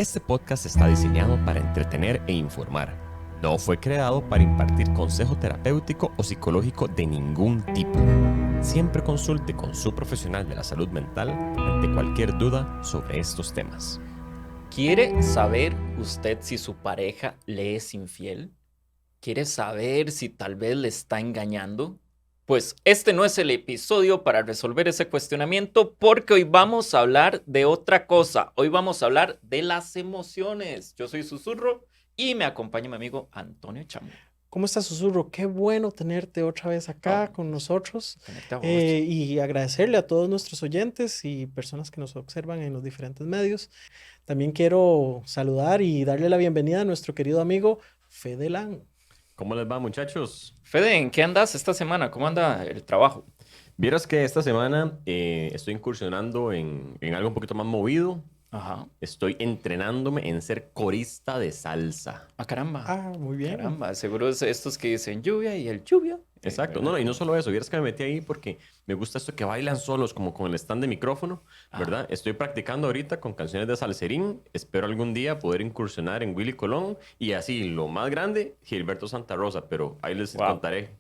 Este podcast está diseñado para entretener e informar. No fue creado para impartir consejo terapéutico o psicológico de ningún tipo. Siempre consulte con su profesional de la salud mental ante cualquier duda sobre estos temas. ¿Quiere saber usted si su pareja le es infiel? ¿Quiere saber si tal vez le está engañando? Pues este no es el episodio para resolver ese cuestionamiento porque hoy vamos a hablar de otra cosa. Hoy vamos a hablar de las emociones. Yo soy Susurro y me acompaña mi amigo Antonio Chamo. ¿Cómo estás, Susurro? Qué bueno tenerte otra vez acá Oh, con nosotros Conecta vos. y agradecerle a todos nuestros oyentes y personas que nos observan en los diferentes medios. También quiero saludar y darle la bienvenida a nuestro querido amigo Fede Lan. ¿Cómo les va, muchachos? Fede, ¿en qué andas esta semana? ¿Cómo anda el trabajo? Vieras que esta semana estoy incursionando en algo un poquito más movido. Ajá. Estoy entrenándome en ser corista de salsa. Ah, caramba. Muy bien. Caramba, seguro es estos que dicen lluvia y el lluvia. Exacto. ¿Verdad? No, y no solo eso. Vieras que me metí ahí porque me gusta esto que bailan solos, como con el stand de micrófono, ¿verdad? Estoy practicando ahorita con canciones de salserín. Espero algún día poder incursionar en Willy Colón y así, lo más grande, Gilberto Santa Rosa. Pero ahí les Wow. contaré.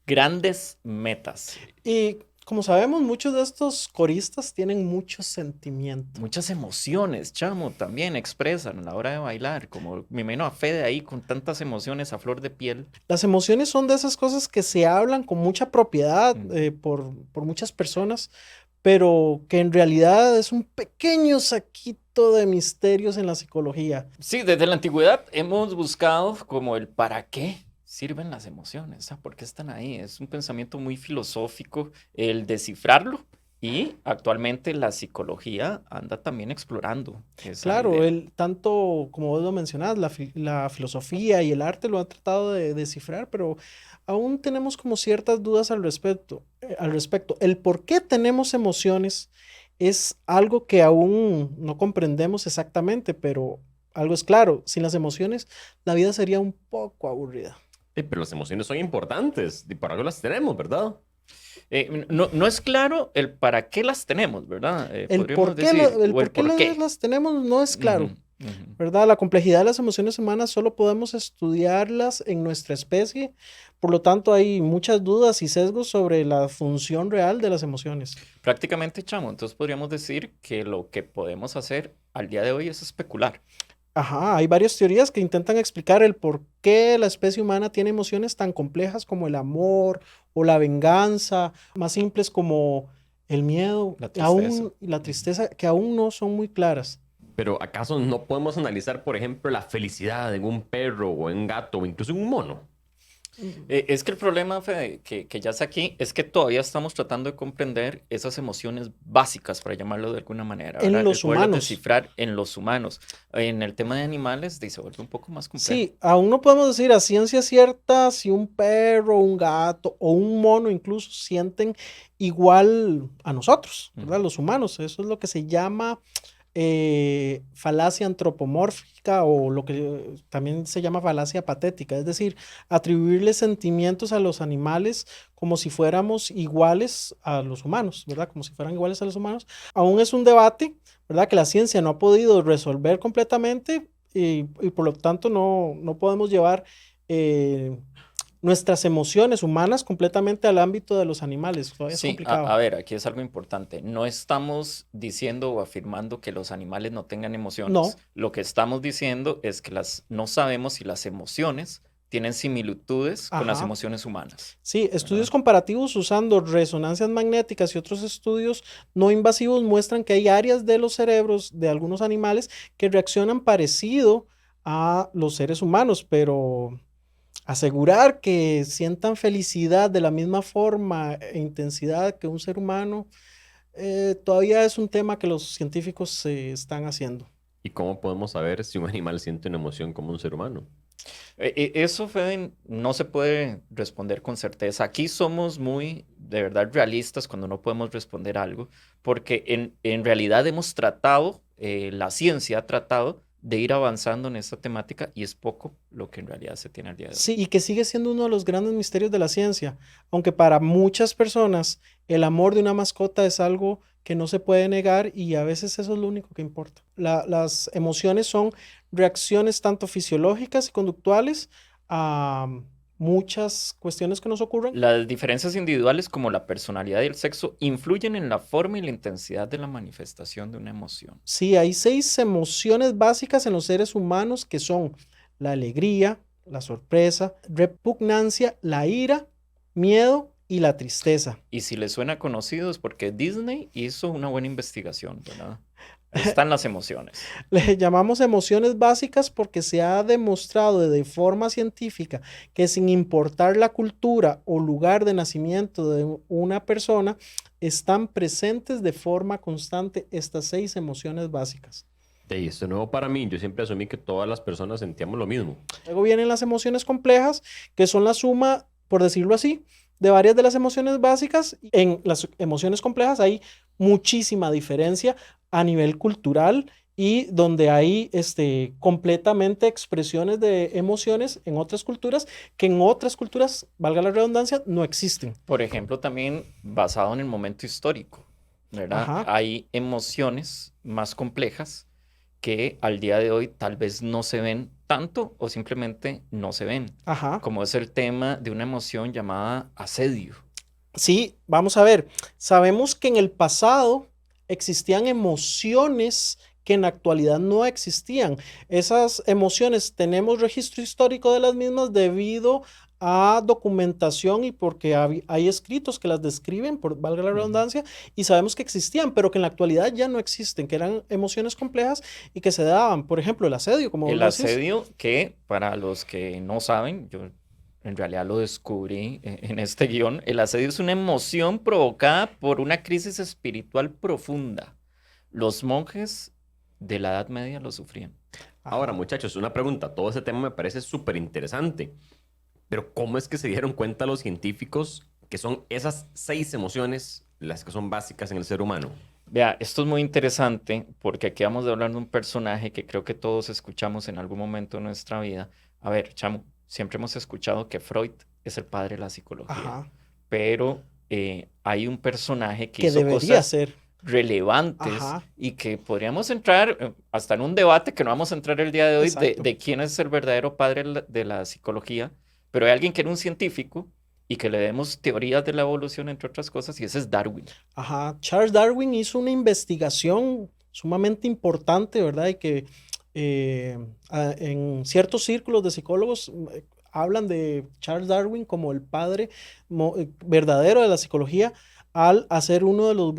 Grandes metas, Y como sabemos, muchos de estos coristas tienen mucho sentimiento. muchas emociones, chamo, también expresan a la hora de bailar, como me imagino a Fede ahí con tantas emociones a flor de piel. Las emociones son de esas cosas que se hablan con mucha propiedad Mm. por muchas personas, pero que en realidad es un pequeño saquito de misterios en la psicología. Sí, desde la antigüedad hemos buscado como el para qué sirven las emociones, ¿por qué están ahí? Es un pensamiento muy filosófico el descifrarlo y actualmente la psicología anda también explorando esa Claro, idea. tanto como vos lo mencionás, la filosofía y el arte lo han tratado de descifrar, pero aún tenemos como ciertas dudas al respecto. El por qué tenemos emociones es algo que aún no comprendemos exactamente, pero algo es claro, sin las emociones la vida sería un poco aburrida. Pero las emociones son importantes y por algo las tenemos, ¿verdad? No es claro el para qué las tenemos, ¿verdad? El Podríamos por qué, decir, el o el por qué por qué. las tenemos no es Ujú, claro. ujú. ¿Verdad? La complejidad de las emociones humanas solo podemos estudiarlas en nuestra especie, por lo tanto hay muchas dudas y sesgos sobre la función real de las emociones. Prácticamente, chamo, entonces podríamos decir que lo que podemos hacer al día de hoy es especular. Ajá, hay varias teorías que intentan explicar el por qué la especie humana tiene emociones tan complejas como el amor o la venganza, más simples como el miedo, La tristeza. y la tristeza, que aún no son muy claras. Pero ¿acaso no podemos analizar, por ejemplo, la felicidad en un perro o en un gato o incluso en un mono? Es que el problema, Fede, que ya está aquí, es que todavía estamos tratando de comprender esas emociones básicas, para llamarlo de alguna manera, En ¿verdad? los Poderlas humanos. descifrar en los humanos. En el tema de animales, se vuelve un poco más complejo. Sí, aún no podemos decir a ciencia cierta si un perro, un gato o un mono incluso sienten igual a nosotros, ¿verdad? Ujú. Los humanos. Eso es lo que se llama falacia antropomórfica o lo que también se llama falacia patética, es decir, atribuirle sentimientos a los animales como si fuéramos iguales a los humanos, ¿verdad? Como si fueran iguales a los humanos. Aún es un debate, ¿verdad? Que la ciencia no ha podido resolver completamente y por lo tanto no podemos llevar nuestras emociones humanas completamente al ámbito de los animales. Todavía es Sí, complicado. a ver, aquí es algo importante. No estamos diciendo o afirmando que los animales no tengan emociones. No. Lo que estamos diciendo es que no sabemos si las emociones tienen similitudes con las Ajá. emociones humanas. Sí, estudios ¿Verdad? comparativos usando resonancias magnéticas y otros estudios no invasivos muestran que hay áreas de los cerebros de algunos animales que reaccionan parecido a los seres humanos, pero asegurar que sientan felicidad de la misma forma e intensidad que un ser humano todavía es un tema que los científicos se están haciendo. ¿Y cómo podemos saber si un animal siente una emoción como un ser humano? Eso, Fede, no se puede responder con certeza. Aquí somos muy, de verdad, realistas cuando no podemos responder algo, porque en realidad hemos tratado, la ciencia ha tratado de ir avanzando en esta temática y es poco lo que en realidad se tiene al día de hoy. Sí, y que sigue siendo uno de los grandes misterios de la ciencia, aunque para muchas personas el amor de una mascota es algo que no se puede negar y a veces eso es lo único que importa. Las emociones son reacciones tanto fisiológicas y conductuales a muchas cuestiones que nos ocurren. Las diferencias individuales como la personalidad y el sexo influyen en la forma y la intensidad de la manifestación de una emoción. Sí, hay 6 emociones básicas en los seres humanos que son la alegría, la sorpresa, repugnancia, la ira, miedo y la tristeza. Y si les suena conocido es porque Disney hizo una buena investigación, ¿verdad? Ahí están las emociones. Le llamamos emociones básicas porque se ha demostrado de forma científica que sin importar la cultura o lugar de nacimiento de una persona, están presentes de forma constante estas 6 emociones básicas. De esto nuevo para mí, yo siempre asumí que todas las personas sentíamos lo mismo. Luego vienen las emociones complejas, que son la suma, por decirlo así, de varias de las emociones básicas. En las emociones complejas hay muchísima diferencia a nivel cultural y donde hay completamente expresiones de emociones en otras culturas que en otras culturas, valga la redundancia, no existen. Por ejemplo, también basado en el momento histórico, ¿verdad? Ajá. Hay emociones más complejas que al día de hoy tal vez no se ven tanto o simplemente no se ven, Ajá. como es el tema de una emoción llamada asedio. Sí, vamos a ver. Sabemos que en el pasado existían emociones que en la actualidad no existían. Esas emociones tenemos registro histórico de las mismas debido a documentación y porque hay escritos que las describen, por valga la redundancia, y sabemos que existían, pero que en la actualidad ya no existen, que eran emociones complejas y que se daban. Por ejemplo, el asedio, como El vos decís. asedio que, para los que no saben, yo en realidad lo descubrí en este guión, el asedio es una emoción provocada por una crisis espiritual profunda. Los monjes de la Edad Media lo sufrían. Ahora, muchachos, una pregunta. Todo ese tema me parece súper interesante. Pero ¿cómo es que se dieron cuenta los científicos que son esas 6 emociones las que son básicas en el ser humano? Vea, esto es muy interesante porque aquí vamos a hablar de un personaje que creo que todos escuchamos en algún momento de nuestra vida. A ver, chamo, siempre hemos escuchado que Freud es el padre de la psicología, Ajá. pero hay un personaje que Que hizo debería cosas ser. relevantes Ajá. y que podríamos entrar hasta en un debate que no vamos a entrar el día de hoy Exacto. de quién es el verdadero padre de la psicología, pero hay alguien que era un científico y que le demos teorías de la evolución, entre otras cosas, y ese es Darwin. Ajá, Charles Darwin hizo una investigación sumamente importante, ¿verdad? Y que en ciertos círculos de psicólogos hablan de Charles Darwin como el padre verdadero de la psicología al hacer una de las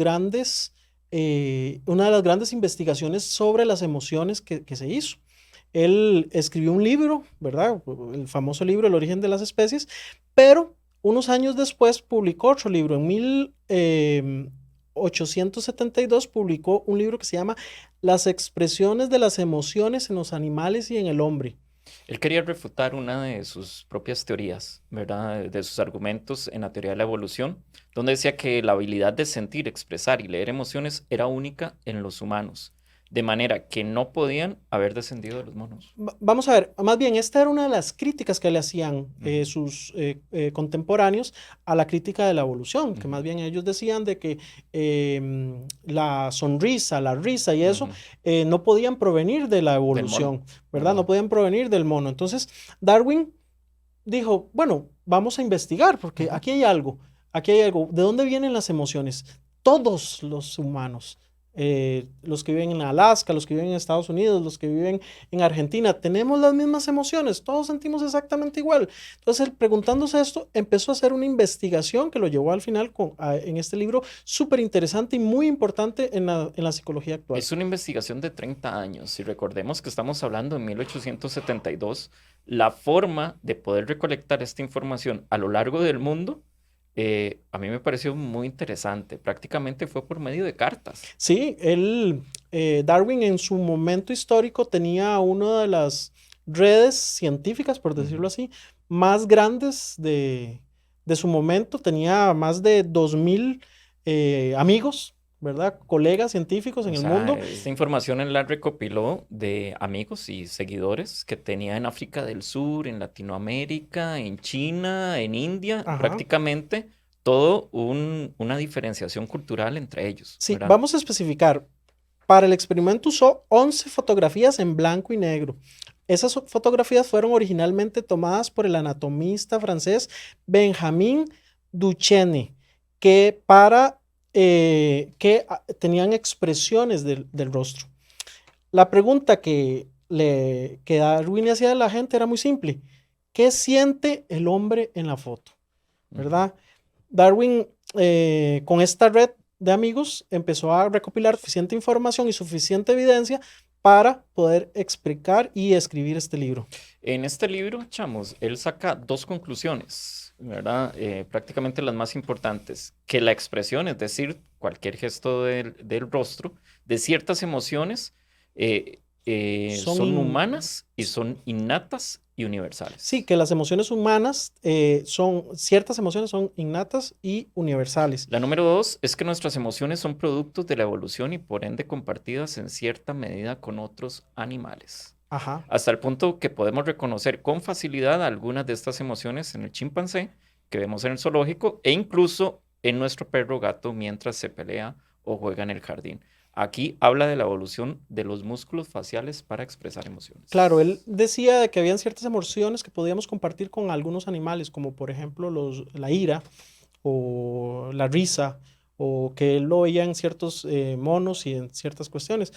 grandes investigaciones sobre las emociones que se hizo. Él escribió un libro, ¿verdad? El famoso libro El origen de las especies, pero unos años después publicó otro libro. En 1872 publicó un libro que se llama Las expresiones de las emociones en los animales y en el hombre. Él quería refutar una de sus propias teorías, ¿verdad? De sus argumentos en la teoría de la evolución, donde decía que la habilidad de sentir, expresar y leer emociones era única en los humanos, de manera que no podían haber descendido de los monos. Vamos a ver, más bien, esta era una de las críticas que le hacían sus contemporáneos a la crítica de la evolución, que más bien ellos decían de que la sonrisa, la risa y eso no podían provenir de la evolución, ¿verdad? No podían provenir del mono. Entonces, Darwin dijo, bueno, vamos a investigar, porque aquí hay algo. ¿De dónde vienen las emociones? Todos los humanos. Los que viven en Alaska, los que viven en Estados Unidos, los que viven en Argentina, tenemos las mismas emociones, todos sentimos exactamente igual. Entonces, él, preguntándose esto, empezó a hacer una investigación que lo llevó al final en este libro súper interesante y muy importante en la psicología actual. Es una investigación de 30 años y recordemos que estamos hablando de 1872. La forma de poder recolectar esta información a lo largo del mundo a mí me pareció muy interesante. Prácticamente fue por medio de cartas. Sí, Darwin en su momento histórico tenía una de las redes científicas, por decirlo así, más grandes de su momento. Tenía más de 2000 amigos ¿verdad? Colegas científicos en O el sea, mundo. esta información él la recopiló de amigos y seguidores que tenía en África del Sur, en Latinoamérica, en China, en India, Ajá. prácticamente todo una diferenciación cultural entre ellos, Sí, ¿verdad? vamos a especificar. Para el experimento usó 11 fotografías en blanco y negro. Esas fotografías fueron originalmente tomadas por el anatomista francés Benjamin Duchenne, que tenían expresiones del rostro. La pregunta que Darwin hacía a la gente era muy simple. ¿Qué siente el hombre en la foto? Ujú. ¿Verdad? Darwin, con esta red de amigos, empezó a recopilar suficiente información y suficiente evidencia para poder explicar y escribir este libro. En este libro, chamos, él saca dos conclusiones, ¿verdad? Prácticamente las más importantes, que la expresión, es decir, cualquier gesto del rostro, de ciertas emociones, Son son in- humanas y son innatas y Sí, universales. que las emociones humanas ciertas emociones son innatas y universales. La número dos es que nuestras emociones son productos de la evolución y por ende compartidas en cierta medida con otros animales. Ajá. Hasta el punto que podemos reconocer con facilidad algunas de estas emociones en el chimpancé que vemos en el zoológico e incluso en nuestro perro gato mientras se pelea o juega en el jardín. Aquí habla de la evolución de los músculos faciales para expresar Claro, él emociones. decía de que habían ciertas emociones que podíamos compartir con algunos animales, como por ejemplo la ira o la risa, o que él lo veía en ciertos monos y en ciertas cuestiones.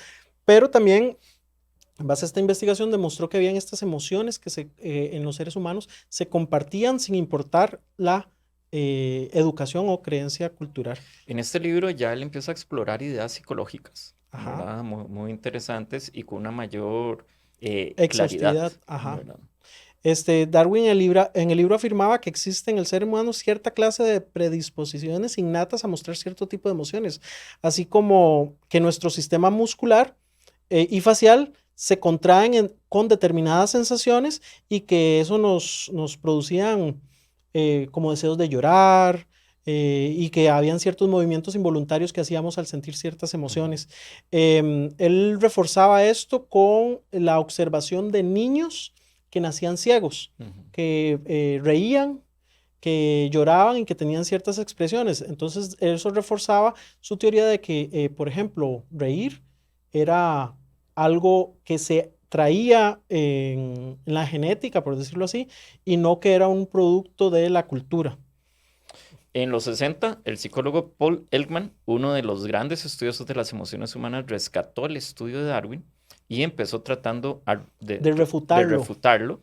Pero también, en base a esta investigación, demostró que habían estas emociones en los seres humanos se compartían sin importar la educación o creencia cultural. En este libro ya él empieza a explorar ideas psicológicas, Ajá. ¿verdad? Muy interesantes y con una mayor claridad, Exhaustividad, ajá. ¿verdad? Darwin en el libro afirmaba que existe en el ser humano cierta clase de predisposiciones innatas a mostrar cierto tipo de emociones, así como que nuestro sistema muscular y facial se contraen con determinadas sensaciones y que eso nos producían como deseos de llorar y que habían ciertos movimientos involuntarios que hacíamos al sentir ciertas Ujú, emociones. Él reforzaba esto con la observación de niños que nacían ciegos, ujú. que reían, que lloraban y que tenían ciertas expresiones. Entonces, eso reforzaba su teoría de que, por ejemplo, reír era algo que se traía en la genética, por decirlo así, y no que era un producto de la cultura. En los 60, el psicólogo Paul Elkman, uno de los grandes estudiosos de las emociones humanas, rescató el estudio de Darwin y empezó tratando De de refutarlo. refutarlo,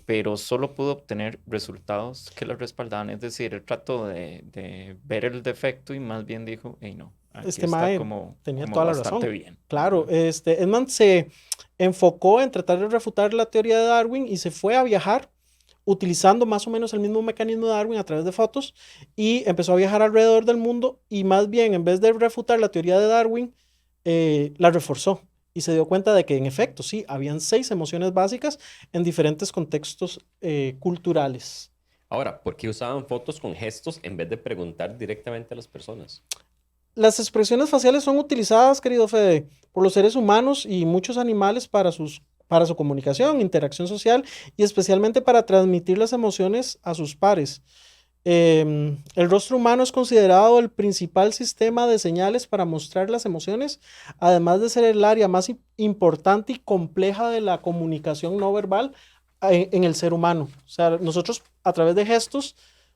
pero solo pudo obtener resultados que lo respaldaban. Es decir, él trató de ver el defecto y más bien dijo, hey, no, aquí Este está Mae tenía como toda la bastante razón. bien, Claro, ¿verdad? Edman se enfocó en tratar de refutar la teoría de Darwin y se fue a viajar utilizando más o menos el mismo mecanismo de Darwin a través de fotos y empezó a viajar alrededor del mundo y más bien en vez de refutar la teoría de Darwin, la reforzó y se dio cuenta de que en efecto sí, habían 6 emociones básicas en diferentes contextos culturales. Ahora, ¿por qué usaban fotos con gestos en vez de preguntar directamente a las personas? Las expresiones faciales son utilizadas, querido Fede, por los seres humanos y muchos animales para su comunicación, interacción social y especialmente para transmitir las emociones a sus pares. El rostro humano es considerado el principal sistema de señales para mostrar las emociones, además de ser el área más importante y compleja de la comunicación no verbal en el ser humano. O sea, nosotros a través de gestos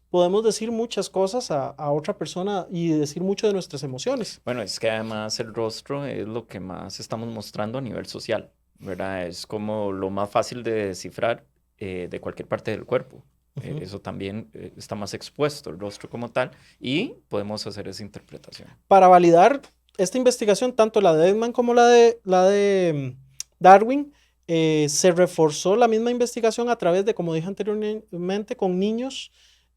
podemos decir muchas cosas a otra persona y decir mucho de nuestras emociones. Bueno, es que además el rostro es lo que más estamos mostrando a nivel social, ¿verdad? Es como lo más fácil de descifrar de cualquier parte del cuerpo. Ujú. Eso también está más expuesto, el rostro como tal, y podemos hacer esa interpretación. Para validar esta investigación, tanto la de Edman como la de Darwin, se reforzó la misma investigación a través de, como dije anteriormente, con niños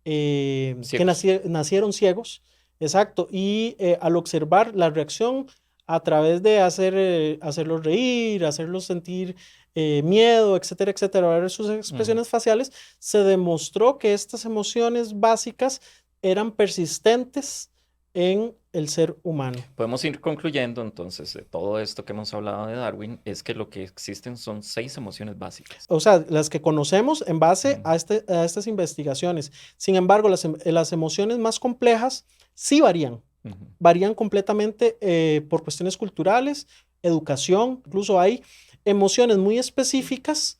que Ciegos. nacieron ciegos. Exacto. Y al observar la reacción a través de hacerlos reír, hacerlos sentir miedo, etcétera, etcétera, ver sus Ujú. expresiones faciales, se demostró que estas emociones básicas eran persistentes en el ser humano. Podemos ir concluyendo entonces de todo esto que hemos hablado de Darwin, es que lo que existen son 6 emociones básicas. O sea, las que conocemos en base Ujú. a estas investigaciones. Sin embargo, las emociones más complejas sí varían. Ujú. Varían completamente por cuestiones culturales, educación. Incluso hay emociones muy específicas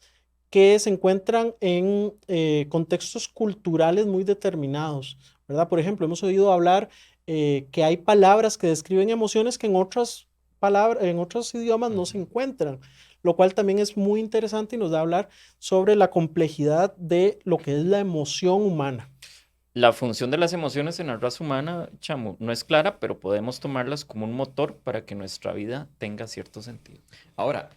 que se encuentran en contextos culturales muy determinados, ¿verdad? Por ejemplo, hemos oído hablar que hay palabras que describen emociones que en en otros idiomas no se Ujú. encuentran, lo cual también es muy interesante y nos da a hablar sobre la complejidad de lo que es la emoción humana. La función de las emociones en la raza humana, chamo, no es clara, pero podemos tomarlas como un motor para que nuestra vida tenga cierto sentido. Ahora,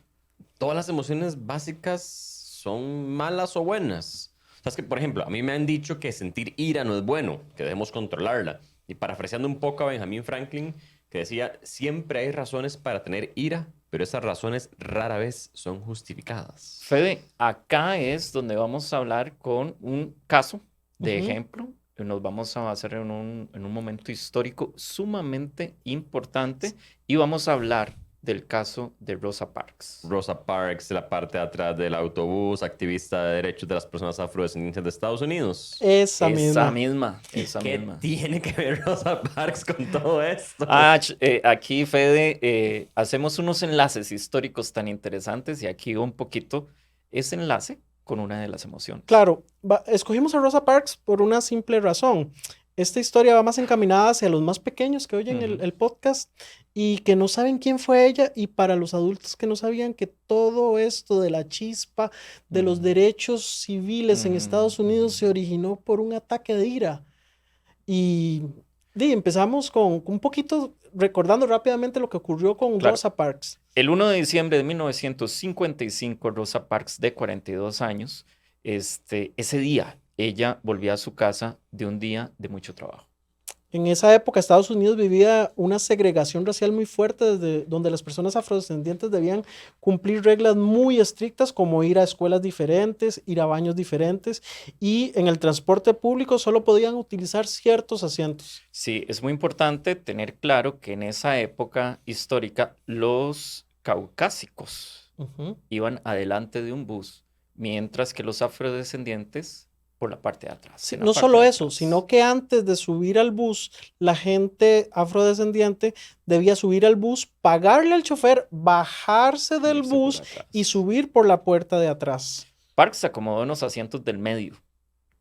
¿todas las emociones básicas son malas o buenas? O sea, es que, por ejemplo, a mí me han dicho que sentir ira no es bueno, que debemos controlarla. Y parafraseando un poco a Benjamin Franklin, que decía, siempre hay razones para tener ira, pero esas razones rara vez son justificadas. Fede, acá es donde vamos a hablar con un caso de Ujú. ejemplo. Nos vamos a basar en un momento histórico sumamente importante y vamos a hablar del caso de Rosa Parks. Rosa Parks, la parte de atrás del autobús, activista de derechos de las personas afrodescendientes de Estados Unidos. Esa Esa misma. esa ¿Qué misma. tiene que ver Rosa Parks con todo esto? Aquí, Fede, hacemos unos enlaces históricos tan interesantes y aquí un poquito ese enlace con una de las emociones. Claro, escogimos a Rosa Parks por una simple razón. Esta historia va más encaminada hacia los más pequeños que oyen Ujú. el podcast y que no saben quién fue ella, y para los adultos que no sabían que todo esto de la chispa de los Ujú. derechos civiles en Estados Ujú, Unidos se ujú. originó por un ataque de ira. Y empezamos con un poquito recordando rápidamente lo que ocurrió con Claro. Rosa Parks. El 1 de diciembre de 1955, Rosa Parks, de 42 años, ese día ella volvía a su casa de un día de mucho trabajo. En esa época Estados Unidos vivía una segregación racial muy fuerte, desde donde las personas afrodescendientes debían cumplir reglas muy estrictas como ir a escuelas diferentes, ir a baños diferentes, y en el transporte público solo podían utilizar ciertos asientos. Sí, es muy importante tener claro que en esa época histórica los caucásicos Ujú. iban adelante de un bus, mientras que los afrodescendientes por la parte de atrás, Sí, en la no parte solo de eso, atrás. sino que antes de subir al bus, la gente afrodescendiente debía subir al bus, pagarle al chofer, bajarse del Irse por bus y atrás. subir por la puerta de atrás. Parks acomodó unos asientos del medio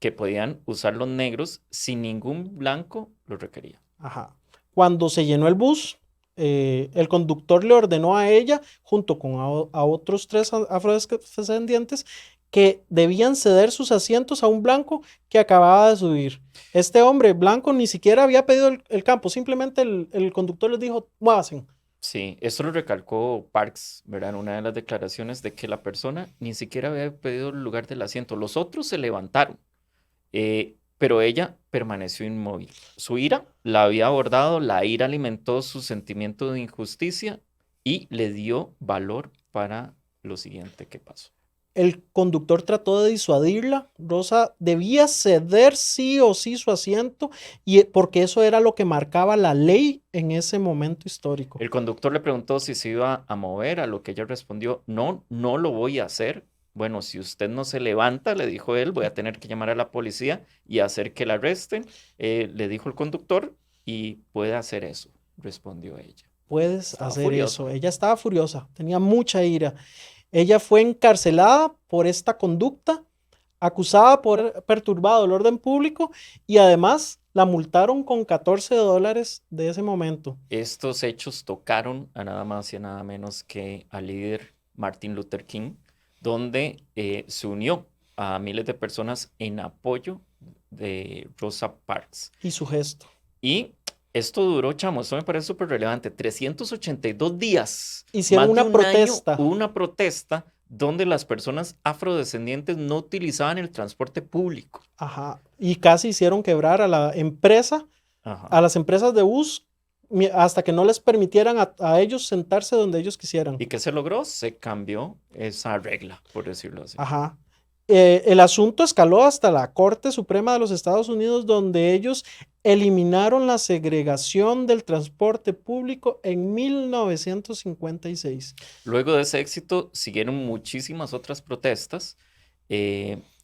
que podían usar los negros sin ningún blanco lo requería. Ajá. Cuando se llenó el bus, el conductor le ordenó a ella, junto con a otros 3 afrodescendientes, que debían ceder sus asientos a un blanco que acababa de subir. Este hombre blanco ni siquiera había pedido el campo, simplemente el conductor les dijo, muévanse. Sí, esto lo recalcó Parks, ¿verdad? En una de las declaraciones de que la persona ni siquiera había pedido el lugar del asiento. Los otros se levantaron, pero ella permaneció inmóvil. Su ira la había abordado, la ira alimentó su sentimiento de injusticia y le dio valor para lo siguiente que pasó. El conductor trató de disuadirla. Rosa debía ceder sí o sí su asiento, porque eso era lo que marcaba la ley en ese momento histórico. El conductor le preguntó si se iba a mover, a lo que ella respondió, no, no lo voy a hacer. Bueno, si usted no se levanta, le dijo él, voy a tener que llamar a la policía y hacer que la arresten. Le dijo el conductor, y puede hacer eso, respondió ella. Puedes Estaba hacer furiosa. eso. Ella estaba furiosa, tenía mucha ira. Ella fue encarcelada por esta conducta, acusada por haber perturbado el orden público, y además la multaron con $14 de ese momento. Estos hechos tocaron a nada más y a nada menos que al líder Martin Luther King, donde se unió a miles de personas en apoyo de Rosa Parks. Y su gesto. Y esto duró, chamo, esto me parece súper relevante, 382 días. Hicieron Más de una un año protesta. hubo una protesta donde las personas afrodescendientes no utilizaban el transporte público. Ajá. Y casi hicieron quebrar a la empresa, Ajá. a las empresas de bus, hasta que no les permitieran a ellos sentarse donde ellos quisieran. ¿Y qué se logró? Se cambió esa regla, por decirlo así. Ajá. El asunto escaló hasta la Corte Suprema de los Estados Unidos, donde ellos eliminaron la segregación del transporte público en 1956. Luego de ese éxito siguieron muchísimas otras protestas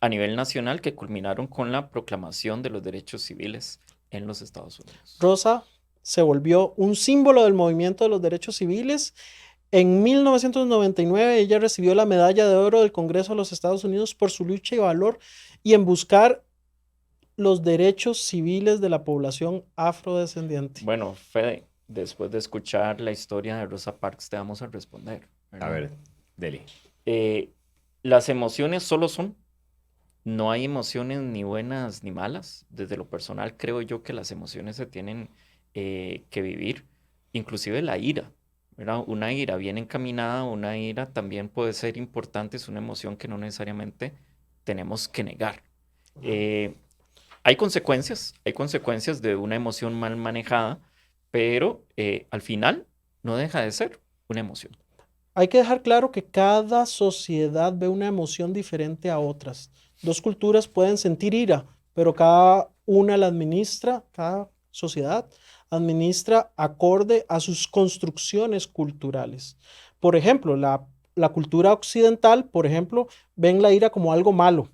a nivel nacional que culminaron con la proclamación de los derechos civiles en los Estados Unidos. Rosa se volvió un símbolo del movimiento de los derechos civiles. En 1999 ella recibió la Medalla de Oro del Congreso de los Estados Unidos por su lucha y valor y en buscar los derechos civiles de la población afrodescendiente. Bueno, Fede, después de escuchar la historia de Rosa Parks, te vamos a responder, ¿verdad? A ver, Deli. Las emociones solo son. No hay emociones ni buenas ni malas. Desde lo personal creo yo que las emociones se tienen que vivir. Inclusive la ira, ¿verdad? Una ira bien encaminada, una ira también puede ser importante. Es una emoción que no necesariamente tenemos que negar. Hay consecuencias de una emoción mal manejada, pero al final no deja de ser una emoción. Hay que dejar claro que cada sociedad ve una emoción diferente a otras. Dos culturas pueden sentir ira, pero cada sociedad administra acorde a sus construcciones culturales. Por ejemplo, la cultura occidental, por ejemplo, ven la ira como algo malo.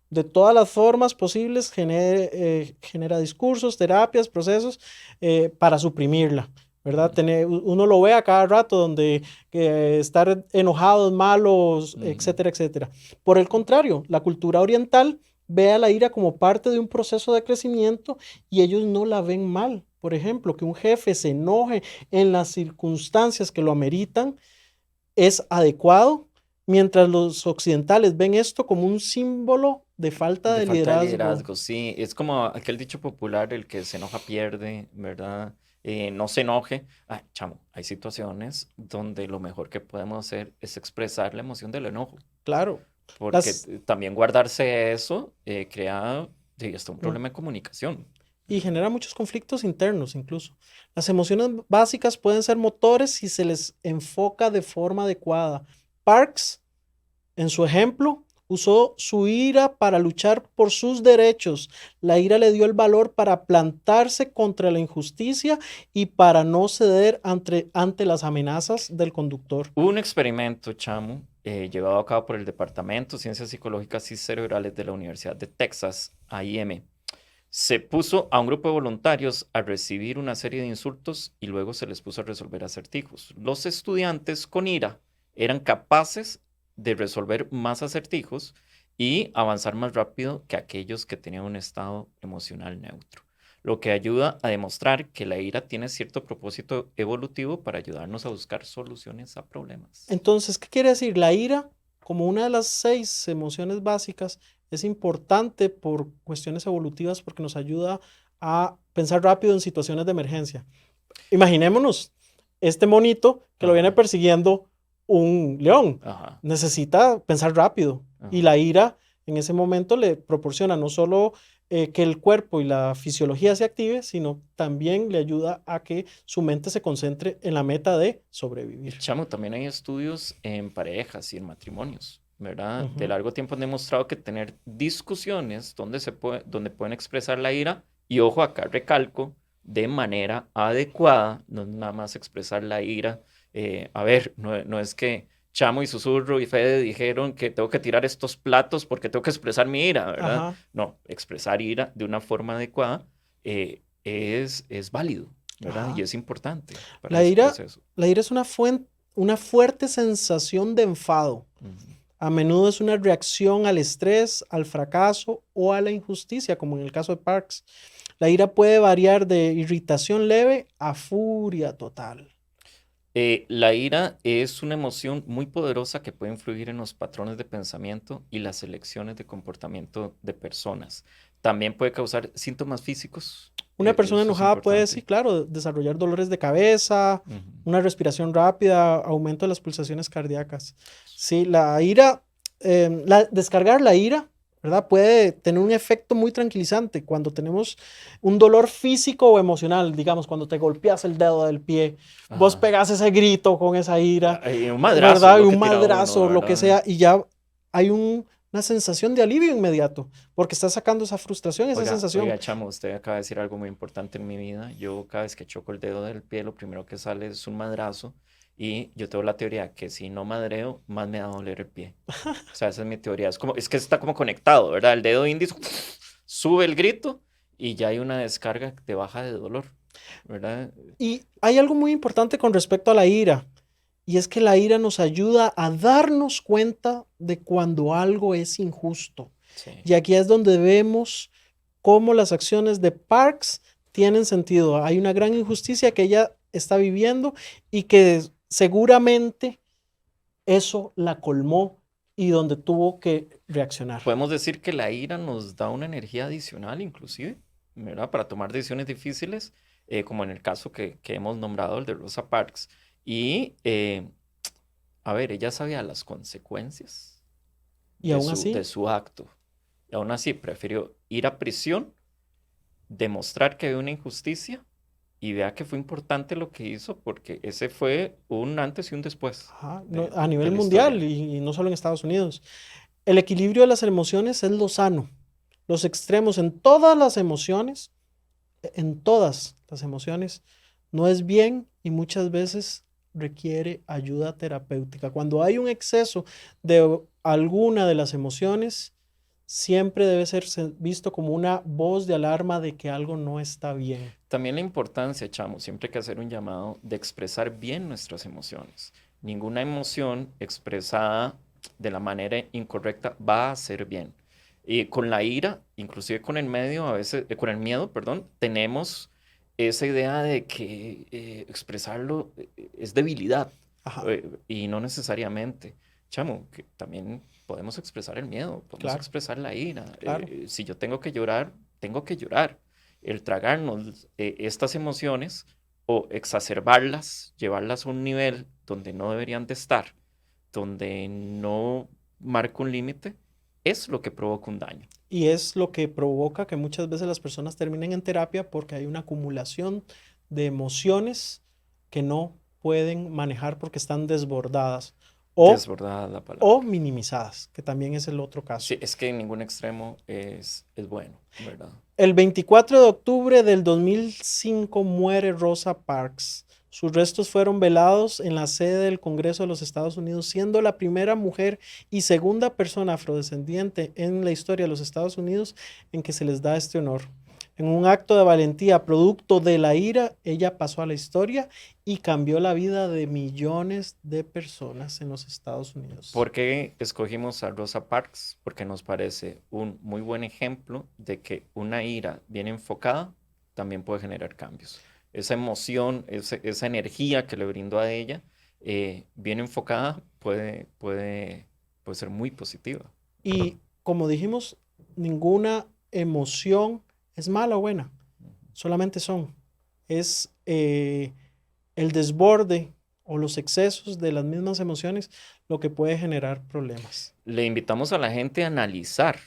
De todas las formas posibles genera discursos, terapias, procesos para suprimirla, ¿verdad? Uno lo ve a cada rato donde estar enojados, malos, etcétera, etcétera. Por el contrario, la cultura oriental ve a la ira como parte de un proceso de crecimiento y ellos no la ven mal. Por ejemplo, que un jefe se enoje en las circunstancias que lo ameritan es adecuado, mientras los occidentales ven esto como un símbolo de falta de liderazgo. Sí, es como aquel dicho popular, el que se enoja pierde, ¿verdad? No se enoje. Ay, chamo, hay situaciones donde lo mejor que podemos hacer es expresar la emoción del enojo. Claro. Porque también guardarse eso crea hasta un problema de comunicación. Y genera muchos conflictos internos incluso. Las emociones básicas pueden ser motores si se les enfoca de forma adecuada. Parks, en su ejemplo, usó su ira para luchar por sus derechos. La ira le dio el valor para plantarse contra la injusticia y para no ceder ante las amenazas del conductor. Hubo un experimento, chamo, llevado a cabo por el Departamento de Ciencias Psicológicas y Cerebrales de la Universidad de Texas, A&M. Se puso a un grupo de voluntarios a recibir una serie de insultos y luego se les puso a resolver acertijos. Los estudiantes con ira eran capaces de resolver más acertijos y avanzar más rápido que aquellos que tenían un estado emocional neutro, lo que ayuda a demostrar que la ira tiene cierto propósito evolutivo para ayudarnos a buscar soluciones a problemas. Entonces, ¿qué quiere decir? La ira, como una de las 6 emociones básicas, es importante por cuestiones evolutivas porque nos ayuda a pensar rápido en situaciones de emergencia. Imaginémonos este monito que lo viene persiguiendo un león. Necesita pensar rápido y la ira en ese momento le proporciona no solo que el cuerpo y la fisiología se active, sino también le ayuda a que su mente se concentre en la meta de sobrevivir. Chamo, también hay estudios en parejas y en matrimonios, ¿verdad? De largo tiempo han demostrado que tener discusiones donde pueden expresar la ira, y ojo, acá recalco, de manera adecuada, no es nada más expresar la ira. A ver, no es que Chamo y Susurro y Fede dijeron que tengo que tirar estos platos porque tengo que expresar mi ira, ¿verdad? Ajá. No, expresar ira de una forma adecuada es válido, ¿verdad? Ajá. Y es importante para ese proceso. La ira es una fuerte sensación de enfado. A menudo es una reacción al estrés, al fracaso o a la injusticia, como en el caso de Parks. La ira puede variar de irritación leve a furia total. La ira es una emoción muy poderosa que puede influir en los patrones de pensamiento y las elecciones de comportamiento de personas. También puede causar síntomas físicos. Una persona enojada puede, sí, claro, desarrollar dolores de cabeza, una respiración rápida, aumento de las pulsaciones cardíacas. Sí, la ira, descargar la ira, ¿verdad? Puede tener un efecto muy tranquilizante cuando tenemos un dolor físico o emocional, digamos, cuando te golpeas el dedo del pie, vos pegas ese grito con esa ira, un madrazo, un madrazo, lo que sea, y ya hay una una sensación de alivio inmediato, porque está sacando esa frustración, esa sensación. Oiga, chamo, usted acaba de decir algo muy importante en mi vida. Yo cada vez que choco el dedo del pie, lo primero que sale es un madrazo. Y yo tengo la teoría que si no madreo, más me va a doler el pie. O sea, esa es mi teoría. Es que está como conectado, ¿verdad? El dedo índice sube el grito y ya hay una descarga de baja de dolor, ¿verdad? Y hay algo muy importante con respecto a la ira, y es que la ira nos ayuda a darnos cuenta de cuando algo es injusto. Sí. Y aquí es donde vemos cómo las acciones de Parks tienen sentido. Hay una gran injusticia que ella está viviendo y que seguramente eso la colmó y donde tuvo que reaccionar. Podemos decir que la ira nos da una energía adicional, inclusive, ¿verdad? Para tomar decisiones difíciles, como en el caso que hemos nombrado, el de Rosa Parks. Y, a ver, ella sabía las consecuencias Y aún así, de su acto. Y aún así prefirió ir a prisión, demostrar que había una injusticia y vea que fue importante lo que hizo porque ese fue un antes y un después ajá, de a nivel la mundial historia. y no solo en Estados Unidos. El equilibrio de las emociones es lo sano. Los extremos en todas las emociones, no es bien y muchas veces requiere ayuda terapéutica. Cuando hay un exceso de alguna de las emociones, siempre debe ser visto como una voz de alarma de que algo no está bien. También la importancia, chamo, siempre hay que hacer un llamado de expresar bien nuestras emociones. Ninguna emoción expresada de la manera incorrecta va a ser bien. Y con la ira, inclusive con el con el miedo, perdón, tenemos esa idea de que expresarlo es debilidad. Ajá, Y no necesariamente. Chamo, que también podemos expresar el miedo, podemos claro, expresar la ira. claro. Si yo tengo que llorar, tengo que llorar. El tragarnos estas emociones o exacerbarlas, llevarlas a un nivel donde no deberían de estar, donde no marca un límite, es lo que provoca un daño. Y es lo que provoca que muchas veces las personas terminen en terapia porque hay una acumulación de emociones que no pueden manejar porque están desbordadas o, Desbordada la palabra. o minimizadas, que también es el otro caso. Sí, es que en ningún extremo es bueno, ¿verdad? El 24 de octubre del 2005 muere Rosa Parks. Sus restos fueron velados en la sede del Congreso de los Estados Unidos, siendo la primera mujer y segunda persona afrodescendiente en la historia de los Estados Unidos en que se les da este honor. En un acto de valentía producto de la ira, ella pasó a la historia y cambió la vida de millones de personas en los Estados Unidos. ¿Por qué escogimos a Rosa Parks? Porque nos parece un muy buen ejemplo de que una ira bien enfocada también puede generar cambios. Esa emoción, esa energía que le brindó a ella, bien enfocada, puede ser muy positiva. Y como dijimos, ninguna emoción es mala o buena, solamente es el desborde o los excesos de las mismas emociones lo que puede generar problemas. Le invitamos a la gente a analizar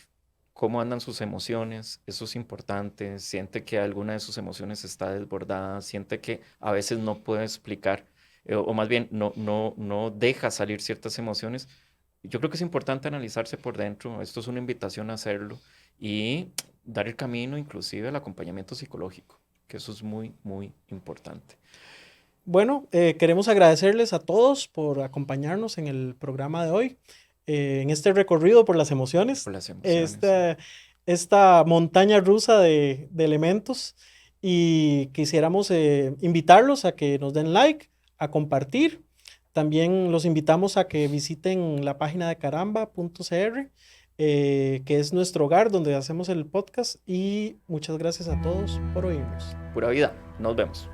cómo andan sus emociones, eso es importante, siente que alguna de sus emociones está desbordada, siente que a veces no puede explicar, o más bien no deja salir ciertas emociones. Yo creo que es importante analizarse por dentro, esto es una invitación a hacerlo y dar el camino inclusive al acompañamiento psicológico, que eso es muy, muy importante. Bueno, queremos agradecerles a todos por acompañarnos en el programa de hoy, en este recorrido por las emociones, Por las emociones. esta montaña rusa de elementos, y quisiéramos invitarlos a que nos den like, a compartir. También los invitamos a que visiten la página de caramba.cr, que es nuestro hogar donde hacemos el podcast, y muchas gracias a todos por oírnos. Pura vida, nos vemos.